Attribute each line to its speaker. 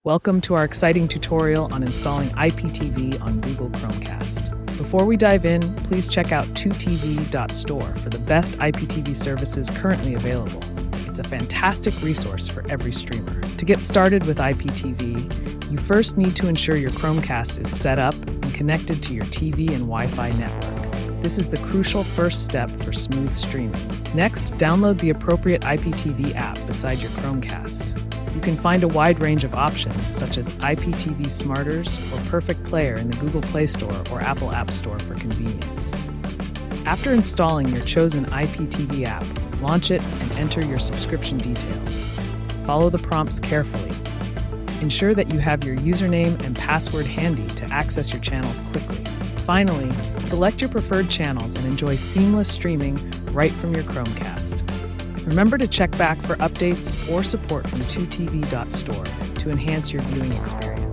Speaker 1: Welcome to our exciting tutorial on installing IPTV on Google Chromecast. Before we dive in, please check out 2tv.store for the best IPTV services currently available. It's a fantastic resource for every streamer. To get started with IPTV, you first need to ensure your Chromecast is set up and connected to your TV and Wi-Fi network. This is the crucial first step for smooth streaming. Next, download the appropriate IPTV app beside your Chromecast. You can find a wide range of options, such as IPTV Smarters or Perfect Player in the Google Play Store or Apple App Store for convenience. After installing your chosen IPTV app, launch it and enter your subscription details. Follow the prompts carefully. Ensure that you have your username and password handy to access your channels quickly. Finally, select your preferred channels and enjoy seamless streaming right from your Chromecast. Remember to check back for updates or support from 2tv.store to enhance your viewing experience.